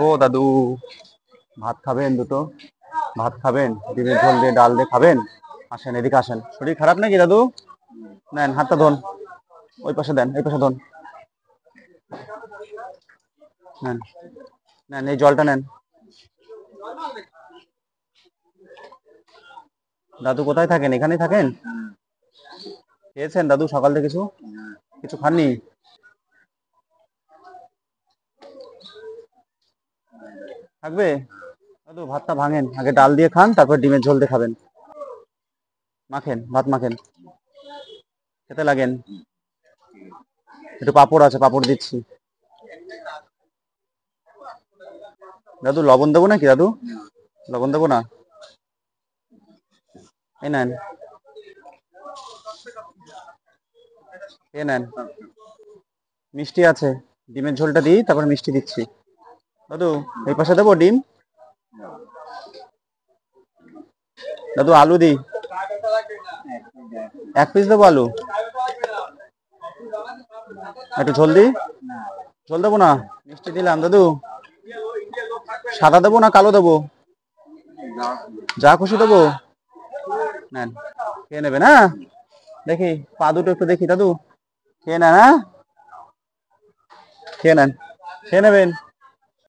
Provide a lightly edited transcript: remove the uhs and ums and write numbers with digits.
ও দাদু, ভাত খাবেন দুটো? ভাত খাবেন, ডিমের ঝোল দিয়ে ডাল দিয়ে খাবেন? আসেন, এদিকে আসেন। শরীর খারাপ নাকি দাদু? নেন, হাতটা ধোন। ওই পাশে দেন, এই পাশে ধোন। নেন, নেন, এই জলটা নেন। দাদু কোথায় থাকেন? এখানেই থাকেন? খেয়েছেন দাদু সকাল থেকে কিছু? কিছু খাননি? থাকবে? দাদু ভাতটা ভাঙেন, আগে ডাল দিয়ে খান, তারপর ডিমের ঝোল দিয়ে খাবেন। মাখেন, ভাত মাখেন, খেতে লাগেন। একটু পাঁপড় আছে, পাঁপড় দিচ্ছি। দাদু লবণ দেবো নাকি দাদু? লবণ দেবো না? এই নেন, খেয়ে নেন। মিষ্টি আছে, ডিমের ঝোলটা দিই, তারপর মিষ্টি দিচ্ছি। দাদু এই পাশে দেবো ডিম? দাদু আলু দিই? 1 পিস দেবো আলু? একটু ঝোল দিই? ঝোল দেবো না? মিষ্টি দিলাম দাদু। সাদা দেবো না কালো দেবো? যা খুশি দেবো। নেন, খেয়ে নেবেন, হ্যাঁ? দেখি পা দুটো একটু দেখি দাদু। খেয়ে নেন, হ্যাঁ? খেয়ে নেন, খেয়ে নেবেন।